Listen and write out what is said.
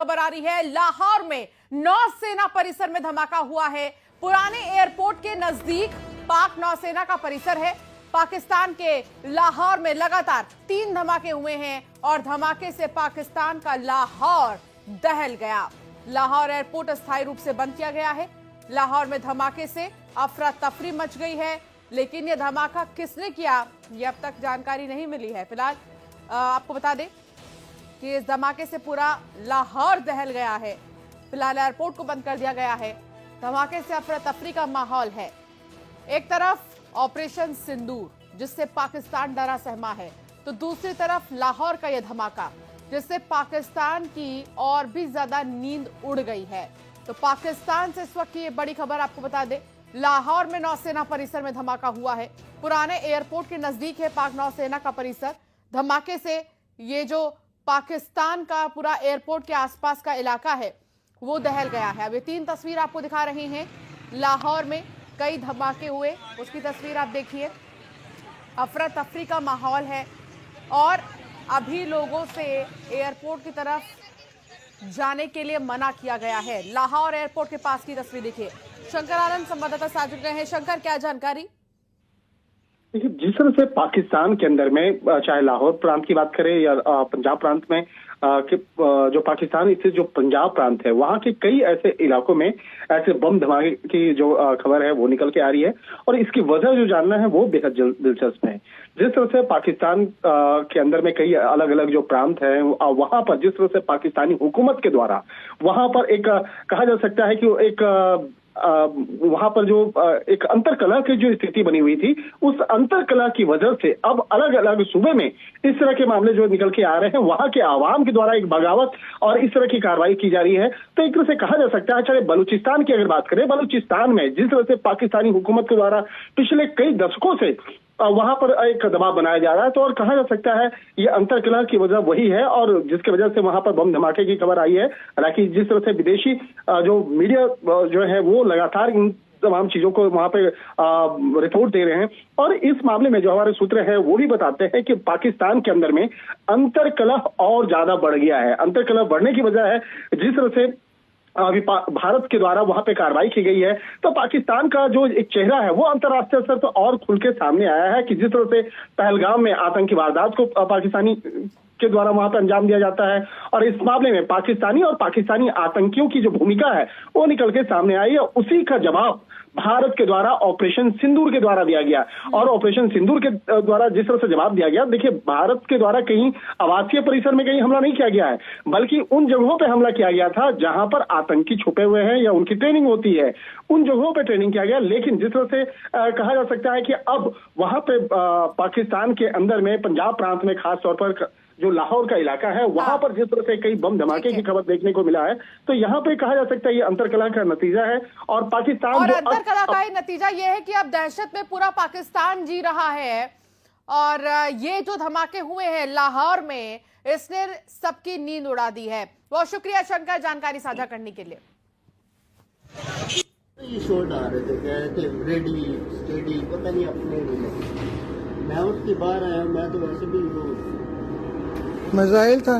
खबर आ रही है, लाहौर में नौसेना परिसर में धमाका हुआ है। पुराने एयरपोर्ट के नजदीक पाक नौसेना का परिसर है। पाकिस्तान के लाहौर में लगातार 3 धमाके हुए हैं और धमाके से पाकिस्तान का लाहौर दहल गया। लाहौर एयरपोर्ट अस्थायी रूप से बंद किया गया है। लाहौर में धमाके से अफरा तफरी मच गई है, लेकिन यह धमाका किसने किया यह अब तक जानकारी नहीं मिली है। फिलहाल आपको बता दें कि इस धमाके से पूरा लाहौर दहल गया है। फिलहाल एयरपोर्ट को बंद कर दिया गया है। धमाके से अफरा तफरी का माहौल है। एक तरफ ऑपरेशन सिंदूर जिससे पाकिस्तान डरा सहमा है, तो दूसरी तरफ लाहौर का यह धमाका जिससे पाकिस्तान की और भी ज्यादा नींद उड़ गई है। तो पाकिस्तान से इस वक्त की ये बड़ी खबर आपको बता दें, लाहौर में नौसेना परिसर में धमाका हुआ है। पुराने एयरपोर्ट के नजदीक है पाक नौसेना का परिसर। धमाके से ये जो पाकिस्तान का पूरा एयरपोर्ट के आसपास का इलाका है वो दहल गया है। अब ये 3 तस्वीर आपको दिखा रहे हैं। लाहौर में कई धमाके हुए, उसकी तस्वीर आप देखिए। अफरा तफरी का माहौल है और अभी लोगों से एयरपोर्ट की तरफ जाने के लिए मना किया गया है। लाहौर एयरपोर्ट के पास की तस्वीर देखिए। शंकर आनंद संवाददाता साथ जुड़ गए हैं। शंकर, क्या जानकारी? देखिए, जिस तरह से पाकिस्तान के अंदर में चाहे लाहौर प्रांत की बात करें या पंजाब प्रांत में जो पाकिस्तान से जो पंजाब प्रांत है, वहां के कई ऐसे इलाकों में ऐसे बम धमाके की जो खबर है वो निकल के आ रही है और इसकी वजह जो जानना है वो बेहद दिलचस्प है। जिस तरह से पाकिस्तान के अंदर में कई अलग अलग जो प्रांत है, वहां पर जिस तरह से पाकिस्तानी हुकूमत के द्वारा वहां पर एक कहा जा सकता है कि एक वहां पर जो एक अंतरकलह की जो स्थिति बनी हुई थी, उस अंतरकलह की वजह से अब अलग अलग सूबे में इस तरह के मामले जो निकल के आ रहे हैं, वहां के आवाम के द्वारा एक बगावत और इस तरह की कार्रवाई की जा रही है। तो एक तरह से कहा जा सकता है, चाहे बलूचिस्तान की अगर बात करें, बलूचिस्तान में जिस तरह से पाकिस्तानी हुकूमत के द्वारा पिछले कई दशकों से वहां पर एक दबाव बनाया जा रहा है, तो और कहा जा सकता है ये अंतरकलह की वजह वही है और जिसकी वजह से वहां पर बम धमाके की खबर आई है। हालांकि जिस तरह से विदेशी जो मीडिया जो है वो लगातार इन तमाम चीजों को वहां पे रिपोर्ट दे रहे हैं और इस मामले में जो हमारे सूत्र है वो भी बताते हैं कि पाकिस्तान के अंदर में अंतरकलह और ज्यादा बढ़ गया है। अंतरकलह बढ़ने की वजह है जिस तरह से अभी भारत के द्वारा वहां पे कार्रवाई की गई है, तो पाकिस्तान का जो एक चेहरा है वो अंतर्राष्ट्रीय स्तर पर और खुल के सामने आया है कि जिस तरह से पहलगाम में आतंकी वारदात को पाकिस्तानी के द्वारा वहां पर अंजाम दिया जाता है और इस मामले में पाकिस्तानी और पाकिस्तानी आतंकियों की जो भूमिका है वो निकल के सामने आई है। उसी का जवाब भारत के द्वारा ऑपरेशन सिंदूर के द्वारा दिया गया और ऑपरेशन सिंदूर के द्वारा जिस तरह से जवाब दिया गया, देखिए भारत के द्वारा कहीं आवासीय परिसर में कहीं हमला नहीं किया गया है, बल्कि उन जगहों पे हमला किया गया था जहां पर आतंकी छुपे हुए हैं या उनकी ट्रेनिंग होती है, उन जगहों पे ट्रेनिंग किया गया। लेकिन जिस तरह से कहा जा सकता है कि अब वहां पे पाकिस्तान के अंदर में पंजाब प्रांत में खास तौर पर जो लाहौर का इलाका है वहां पर जिस तरह से कई बम धमाके की खबर देखने को मिला है, तो यहाँ पे कहा जा सकता है ये अंतरकलह का नतीजा है और पाकिस्तान और अंतरकलह का नतीजा ये है कि अब दहशत में पूरा पाकिस्तान जी रहा है और ये जो धमाके हुए हैं लाहौर में, इसने सबकी नींद उड़ा दी है। बहुत शुक्रिया शंकर जानकारी साझा करने के लिए। ये शॉट आ रहे थे, कह रहे थे रेडी स्टेडी, पता नहीं अपने मैं उठ के बाहर आया, मैं तो वैसे भी वो मिसाइल था।